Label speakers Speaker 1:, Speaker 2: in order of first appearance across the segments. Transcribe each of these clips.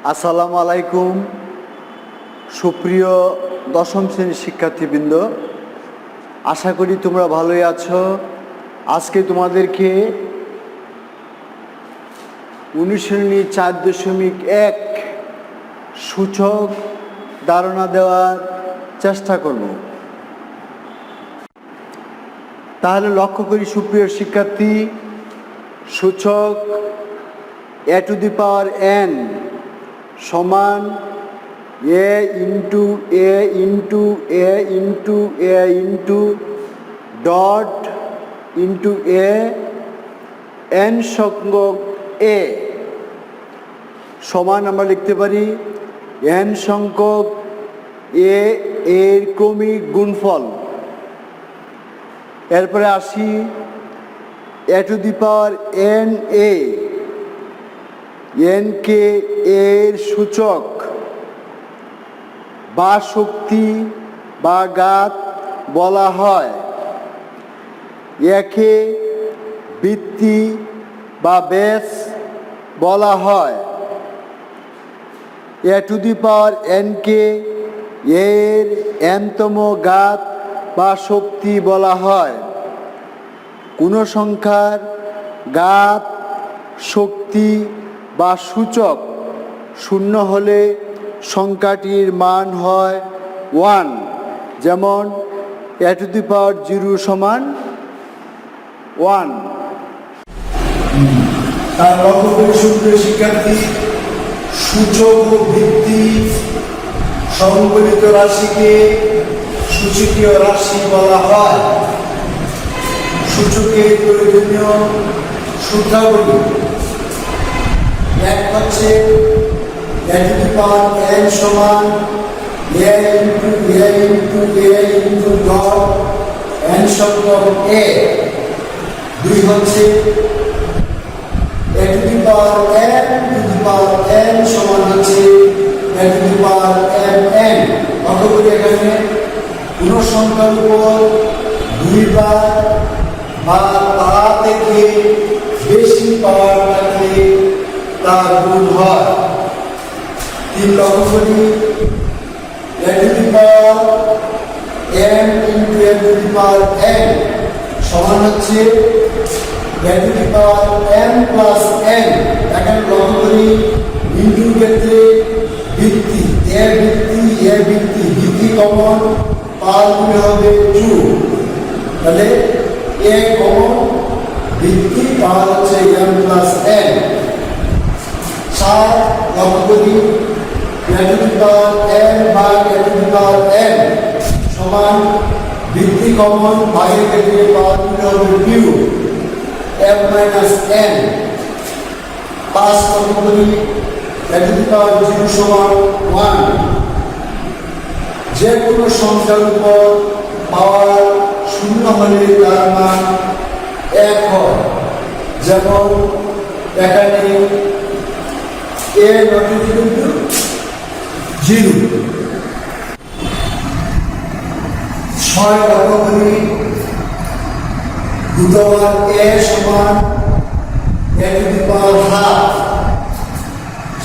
Speaker 1: আসসালামু আলাইকুম। সুপ্রিয় দশম শ্রেণীর শিক্ষার্থীবৃন্দ, আশা করি তোমরা ভালোই আছো। আজকে তোমাদেরকে অনুশীলনী 4.1 সূচক ধারণা দেওয়ার চেষ্টা করব। তাহলে লক্ষ্য করি সুপ্রিয় শিক্ষার্থী, সূচক a⁴n সমান a into a into a into a into dot into a n সংখ্যক a সমান আমরা লিখতে পারি n সংখ্যক a এর ক্রমিক গুণফল। এরপরে আসি a⁴n a n কে এর সূচক বা শক্তি বা ঘাত বলা হয়। একে বৃত্তি বা ব্যাস বলা হয়। a⁴n কে এর n-তম ঘাত বা শক্তি বলা হয়। কোনো সংখ্যার ঘাত, শক্তি বা সূচক শূন্য হলে সংখ্যাটির মান হয় 1। যেমন a⁴0 সমান 1।
Speaker 2: তার লক্ষ্য করে সুপ্রিয় শিক্ষার্থী, সূচক ও ভিত্তি সংবলিত রাশিকে সূচকীয় রাশি বলা হয়। সূচকের প্রয়োজনীয় সূত্রাবলী: এক হচ্ছে a⁴n সমান a into a into a into dot n সংখ্যক a। দুই হচ্ছে a⁴n সমান হচ্ছে a⁴mn। লক্ষ্য করি এখানে কোনো সংখ্যার উপর দুইবার বা তা থেকে বেশি পাওয়ার থাকলে তার গুণ হয়। তিন লক্ষ্য করি a⁴m ইন্টু a⁴n সমান হচ্ছে a⁴m প্লাস n। এখন লক্ষ্য করি ইন্টু ক্ষেত্রে ভিত্তি ভিত্তি কমন, পাওয়ার গুণে হবে 2। তাহলে a কমন, ভিত্তি পাওয়ার হচ্ছে m প্লাস n। 7 লক্ষ্য করি a⁴n ভাগ a⁴n সমান ভিত্তি কমন, ভাগের ক্ষেত্রে পাওয়ার গুণে হবে কিউব m মাইনাস n। 5 লক্ষ্য করি a⁴0 সমান 1। যে কোনো সংখ্যার উপর পাওয়ার শূন্য হলে তার মান 1 হয়। যেমন এখানে a ≠ 0। 6 লক্ষ্য করি a সমান a⁴½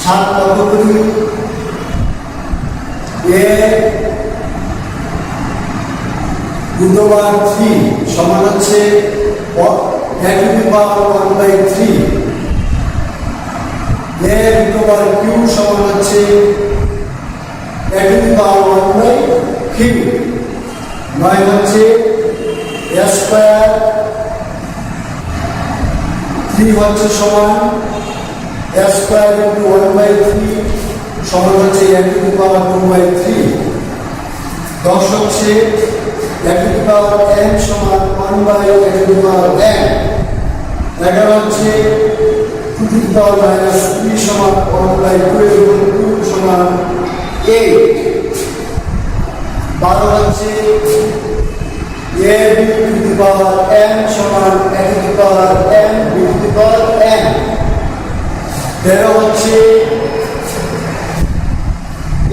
Speaker 2: 7 লক্ষ্য করি a⁴3 সমান হচ্ছে a⁴1/3। a⁴ সমান হচ্ছে a⁴1/3। 9 হচ্ছে a², 3 হচ্ছে সমান a² × 1/3 সমান হচ্ছে a⁴2/3। 10 হচ্ছে a⁴n সমান 1/a⁴n। 11 হচ্ছে 2⁻³ সমান 1/2 সমান 8। 12 হচ্ছে a⁴n সমান a⁴n/n। 13 হচ্ছে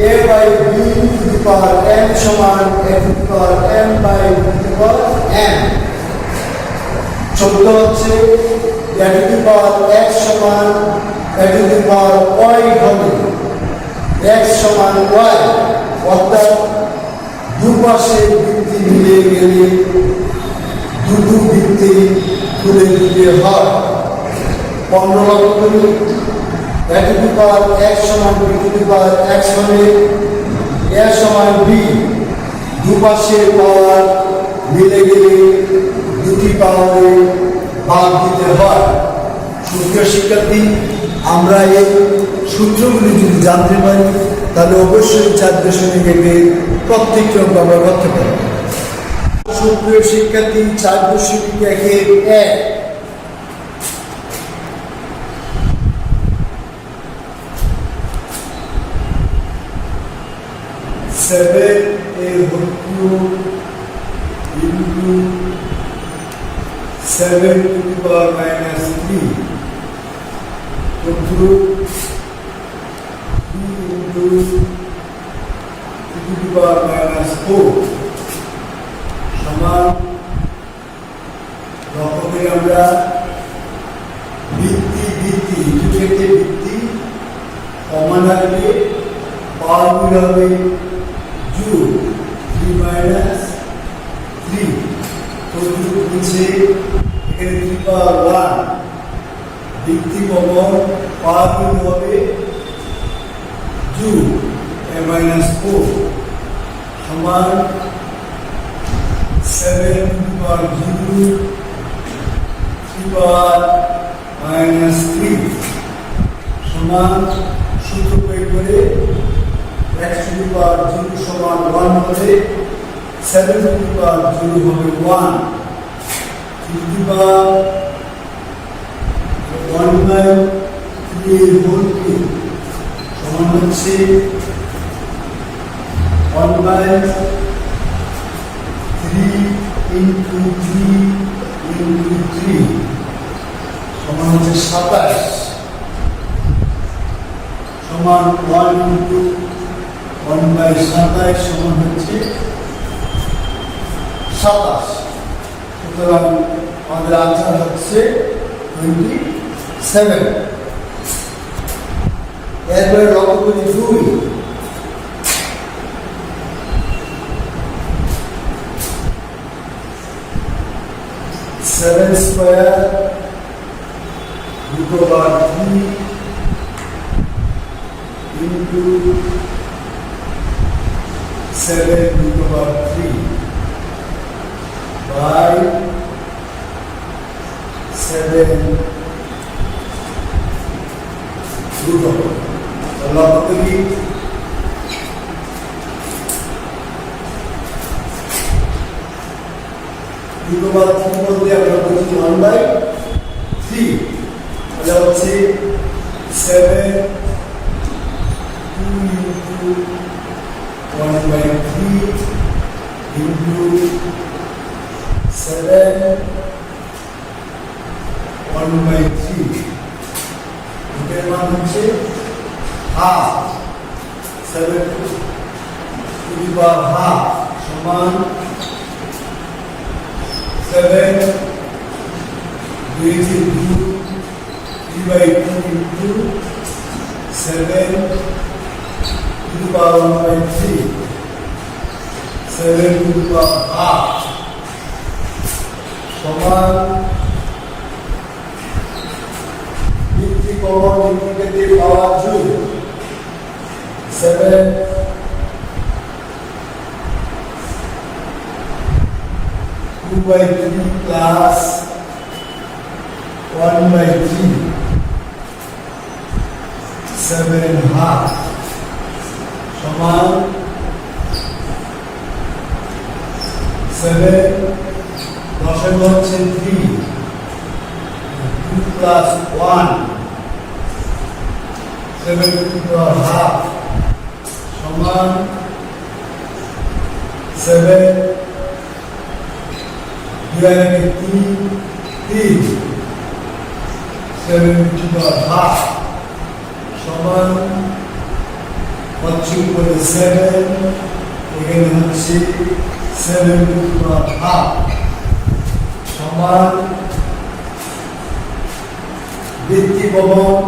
Speaker 2: a/b⁴n সমান a⁴n/n। 14 হচ্ছে a⁴x সমান a⁴y হবে x সমান y, অর্থাৎ দুপাশে বৃত্তি মিলে গেলে দুটো বৃত্তি তুলে দিতে হয়। 15 লক্ষ করি a two the power x সমান b two the power x হলে a সমান b, দুপাশে পাওয়ার মিলে গেলে দুটি পাওয়ারে ভাগ দিতে হয়। সুপ্রিয় শিক্ষার্থী, আমরা এই সূত্রগুলি যদি জানতে পারি তাহলে অবশ্যই 4.1 প্রত্যেকটি অঙ্ক আমরা করতে পারি। সুপ্রিয় শিক্ষার্থী, 4.1 7 a whole cube into 7 to the power minus 3 into 3 into 2 to the power minus 4 সমান রকমের আমরা বৃত্তি দুটো বৃত্তি কমন আসবে, পাওয়ার হবে যোগ 3 minus 3 তো যোগ নিচে এখানে 3 পাওয়ার 1 বৃত্তি কমন পাওয়ার হবে যোগ a minus 4 সমান 7 to the power 0 3 power minus 3 সমান সূত্র প্রয়োগ করে x to the power 0 সমান 1 হলে 7 to the power 0 হবে 1 to the power 1 by 3 whole cube সমান হচ্ছে 1 by 3 into 3 into 3 সমান হচ্ছে 27 সমান 1 into 1 by 27 সমান হচ্ছে 27। সুতরাং আমাদের আনসার হচ্ছে 27। এরপরে লক্ষ্য করি 2 7 square root over 3 into 7 root over 3 by 7 root over লক্ষ্য করি root over 3 বলতে আমরা বলছি 1 by 3 তাহলে হচ্ছে 7 2 into 1 by 3 into 7 1 by 3 এর মান হচ্ছে half 7 to the power half সমান 7 2 3 by 2 into 7 to the power 1 by 3 7 to the power half সমান বৃত্তি কমন বৃত্তিকে পাওয়ার যোগ 7 2 by 3 plus 1 by 3 7 half সমান 7 দশের হচ্ছে 3 2 plus 1 7 to the power half সমান 7 2 3 7 to the power half সমান হচ্ছে উপরে 7 এখানে হচ্ছে 7 to the power half সমান বৃত্তি কমন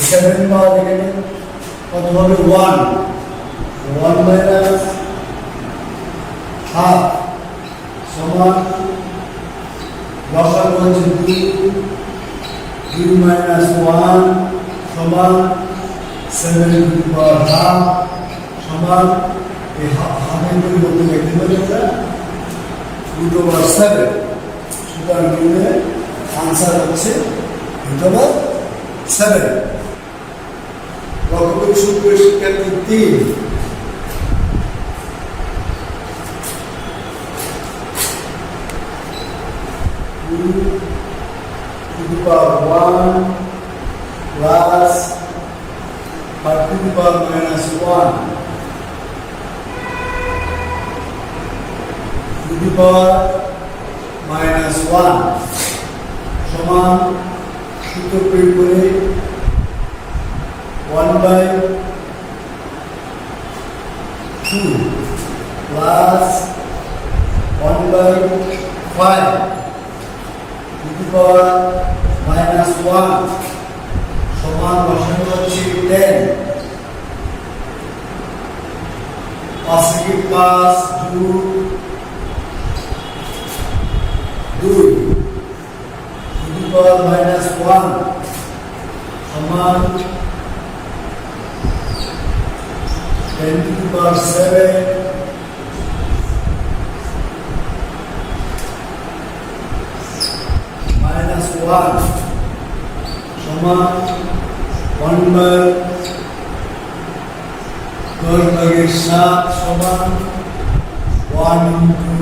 Speaker 2: 7 পাওয়ার এখানে কত হবে 1 1 মাইনাস হাফ সমান লসাগু হচ্ছে 2 2 মাইনাস 1 সমান 7 টু দি পাওয়ার হাফ সমান এই হাফের পরিবর্তে লিখতে পারি আমরা রুট ওভার 7 সুতরাং নিউমের আনসার হচ্ছে রুট ওভার 7 লক্ষ্য করে সুপ্রিয় শিক্ষার্থী 3 2 to the power 1 plus 5 to the power minus 1 to the power minus 1 সমান সূত্র প্রয়োগ করে 1 by 2 plus 1 by 5 to the power minus 1 সমান বসানো হচ্ছে 10 5 থেকে 5 2 2 to the power minus 1 সমান 10 to the power 7 minus 1 সমান 1 by 10 ভাগের 7 সমান 1 into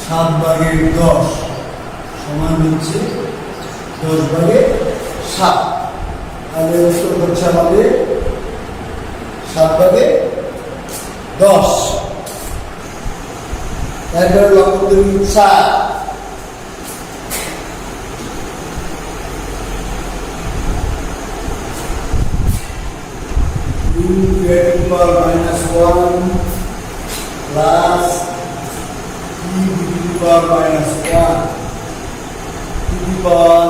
Speaker 2: 7 ভাগের 10 সমান হচ্ছে 10 ভাগের 7 তাহলে উত্তর হচ্ছে আমাদের 7 ভাগের 10 এরপর লক্ষ্য করি 4 2 to the power minus 1 plus 3 to the power minus 1 to the power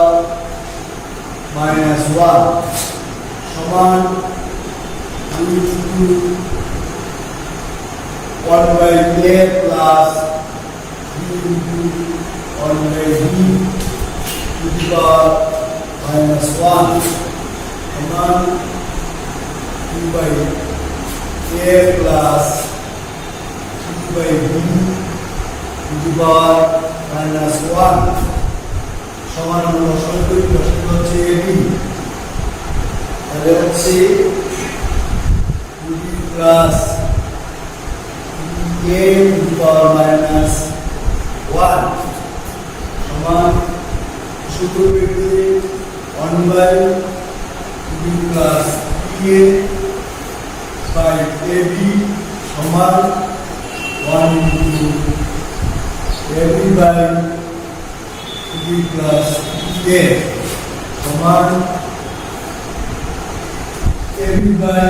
Speaker 2: minus 1 সমান 2 to 1 by a plus 3 into 1 by b to the power minus 1 সমান 2 by a plus 2 by b to the power minus 1 সমান আমরা সরাসরি প্রশ্ন হচ্ছে ab তাহলে হচ্ছে 2b plus a to the power minus 1 সমান সূত্র বের করে 1 by 2b plus a by ab সমান 1 into ab by 2b plus a সমান ab by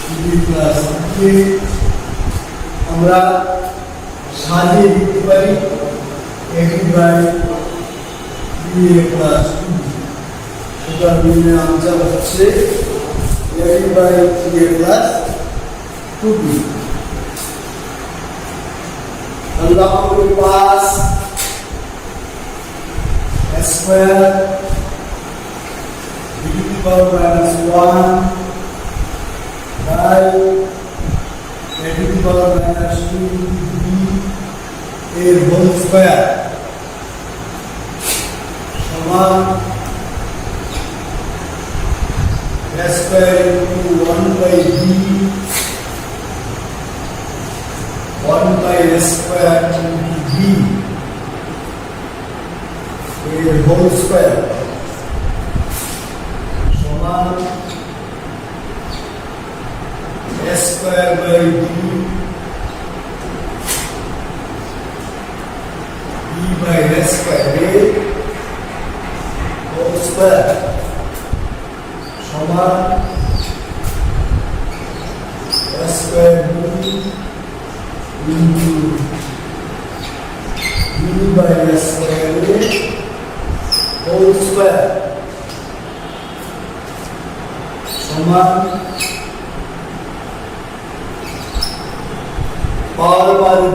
Speaker 2: 2b plus a আমরা সাজিয়ে লিখতে পারি ab by 2a plus 2b সুতরাং নির্ণয় আনসার হচ্ছে ab by 2a plus 2b Allah will pass a square b to the power minus 1 by a to the power minus 2b a whole square সমান a square into 1 by b 1 by a square into b a whole square সমান a square by b b by a square a whole square সমান a square b into b by a square a whole square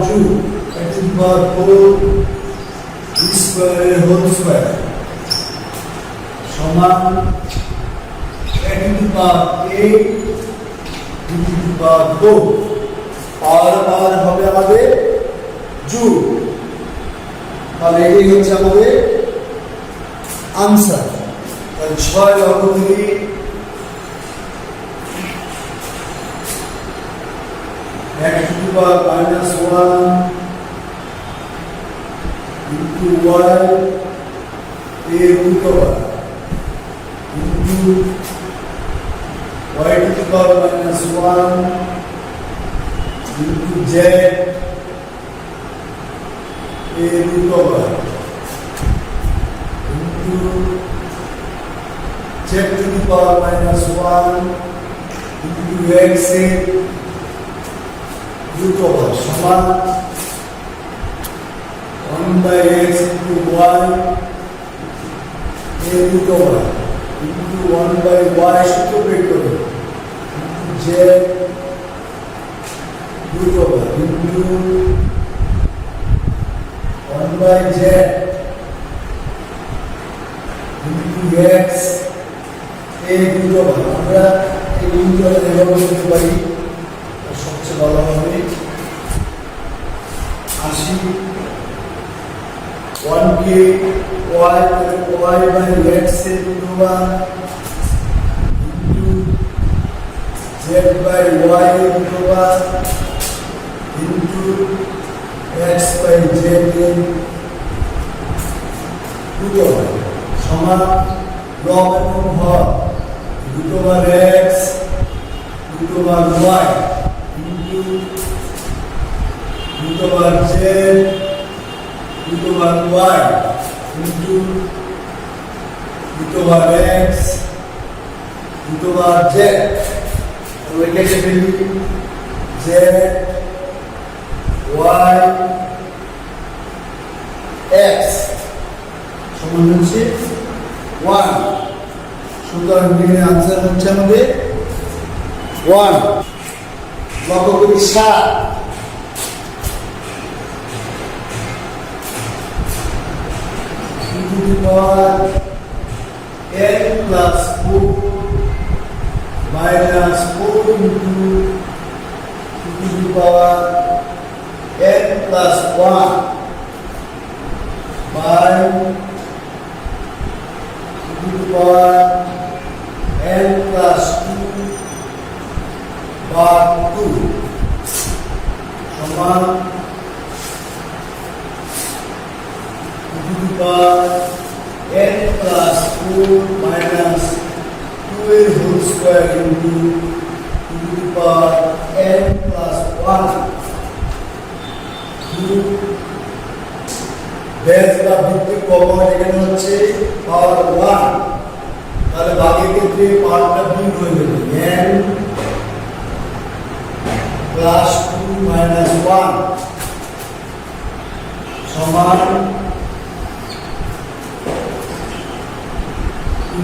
Speaker 2: জু A to the power 4 B স্কয়ারের whole square সমান A to the power 8 B to the power 4 power হবে আমাদের জু। তাহলে এই হচ্ছে আমাদের আনসার। তাহলে 6 লব 3 x to the power minus 1 into y a root over into y to the power minus 1 into z a root over into z to the power minus 1 into x a root over সমান 1 by x into y a root over into 1 by y সূত্র বের করব into z root over into 1 by z into x a root over আমরা এই root over এভাবে লিখতে পারি সবচেয়ে ভালো হবে 80 1 কে y by x এর root over into z by y এর root over into x by z এর root over সমান লব এবং হর root over x root over y root over z root over y into root over x root over z আমরা লিখে ফেলি z y x সমান হচ্ছে 1। সুতরাং এর आंसर হচ্ছে আমাদের 1। লক্ষ্য করি 7 to the power n plus 4 minus 4 into 2 to the power n plus 1 by 2 to the power n plus 2 by 2 সমান 2 to the power n plus 4 minus 2 a whole square into 2 to the power n plus 1 base বা ভিত্তি common এখানে হচ্ছে পাওয়ার 1। তাহলে বাকি ক্ষেত্রে পাওয়ারটা বিয়োগ হয়ে যাবে n plus 2 minus 1 সমান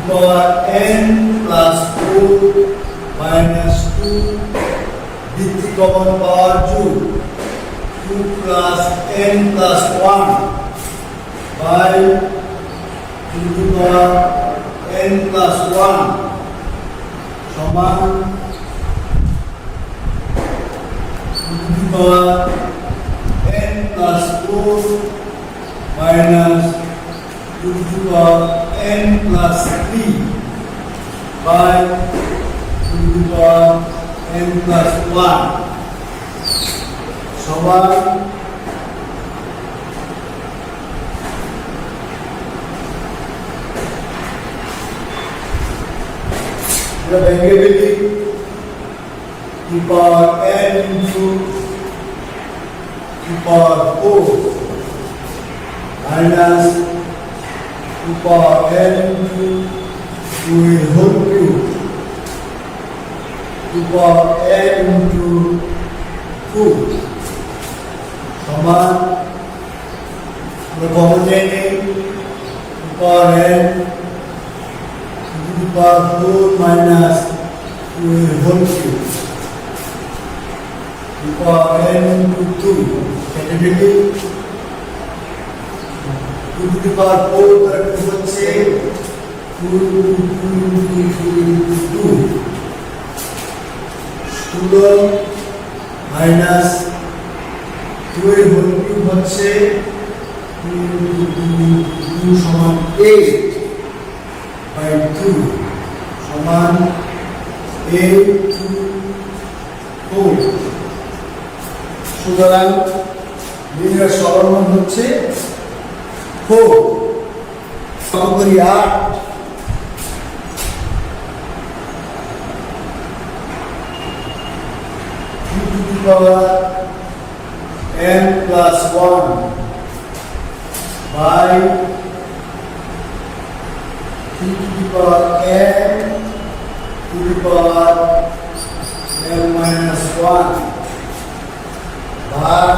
Speaker 2: power n plus 4 minus 2 ভিত্তি কমন পাওয়ার যোগ 2 plus n plus 1 by 2 to the power n plus 1 সমান 2 to the power n plus 4 minus 2 to the power n plus 3 by 2 to the power n plus 1 সমান the variability to power n into to power 4 minus to power n into 2 a whole cube to power n into 2 সমান আমরা common জানি to power n to the power 4 minus 2 a whole cube power n into 2 কেটে দিলে 2 to the power 4 তার হচ্ছে 2 into 2 16 minus 2 এর whole cube হচ্ছে 2 সমান 8 by 2 সমান 8 to 4 সুতরাং লিনিয়ার সরল মান হচ্ছে 4 করি 8 2 to the power n plus 1 by 2 to the power n to the power n minus 1 by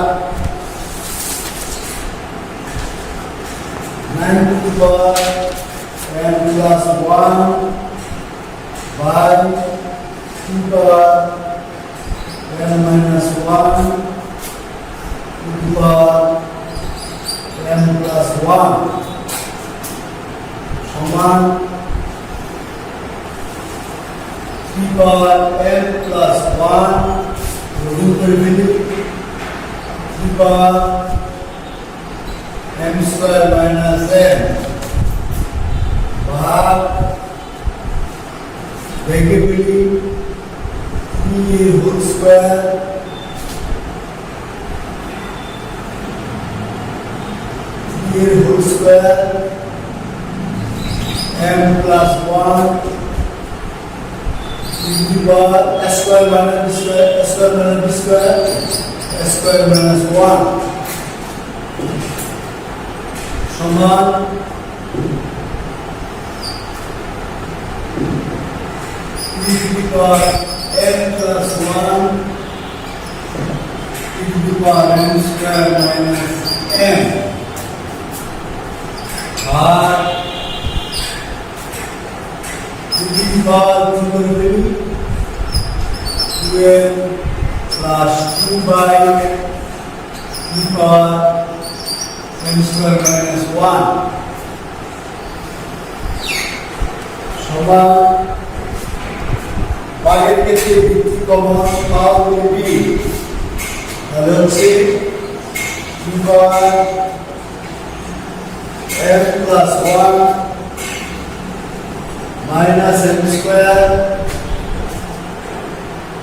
Speaker 2: 9 to the power n plus 1 by 2 power n minus 1 to the power n plus 1 সমান 3 power n plus 1 যোগ করে ফেলি 3 power m square minus n ভাগ ভেঙে ফেলি 3 whole square whole square m plus 1 to the power s square minus b square s square minus b square s square minus 1 সমান 3 to the power m plus 1 to the power m square minus m R 2 to the power 2 করে ফেলি 2n plus 2 by 2 power m square minus 1 সমান বাগের ক্ষেত্রে ভিত্তি common power B তাহলে হচ্ছে 2 power m plus 1 minus m square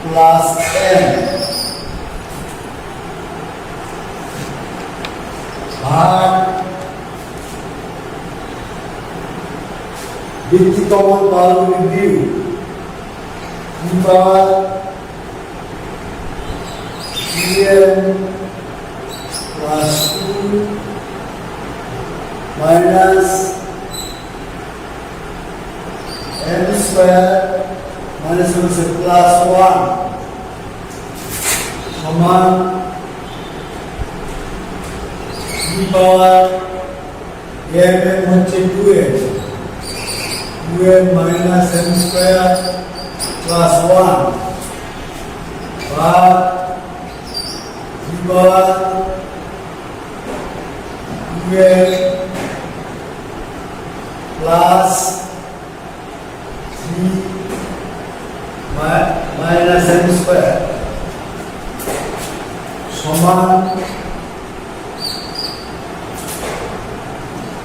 Speaker 2: plus n ভাগ ভিত্তি কমন পাওয়ার বিউ 2 power m plus 2 minus m square minus plus 1 সমান 3 power m হচ্ছে 2n minus m square plus 1 ভাগ 3 power 2n plus 3 minus m square সমান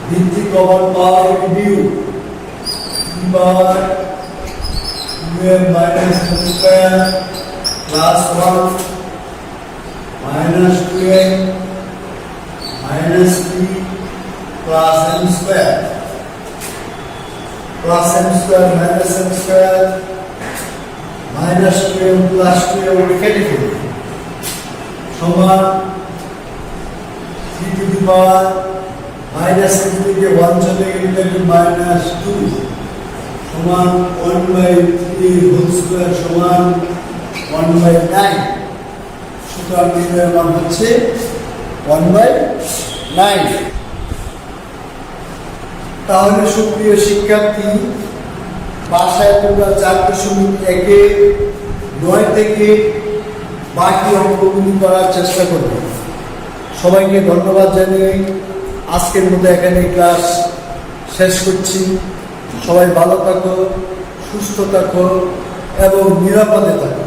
Speaker 2: ভিত্তি common পাওয়ার বিউ 3 power 2m minus m square plus 1 minus 2m minus 3 plus m square plus m square minus m square minus 2m plus 2m লিখে লিখুন সমান 3 to the power minus 6 থেকে 1 চলে গেলে minus 2 সমান 1 by 3 whole square সমান 1 by 9 সুতরাং এর মান হচ্ছে 1 by 9 তাহলে সুপ্রিয় শিক্ষার্থী বাসায় তোমরা 4.1 9 থেকে বাকি অঙ্কগুলি করার চেষ্টা করবে। সবাইকে ধন্যবাদ জানিয়ে আজকের মতো এখানে ক্লাস শেষ করছি। সবাই ভালো থাকো, সুস্থ থাকো এবং নিরাপদে থাকো।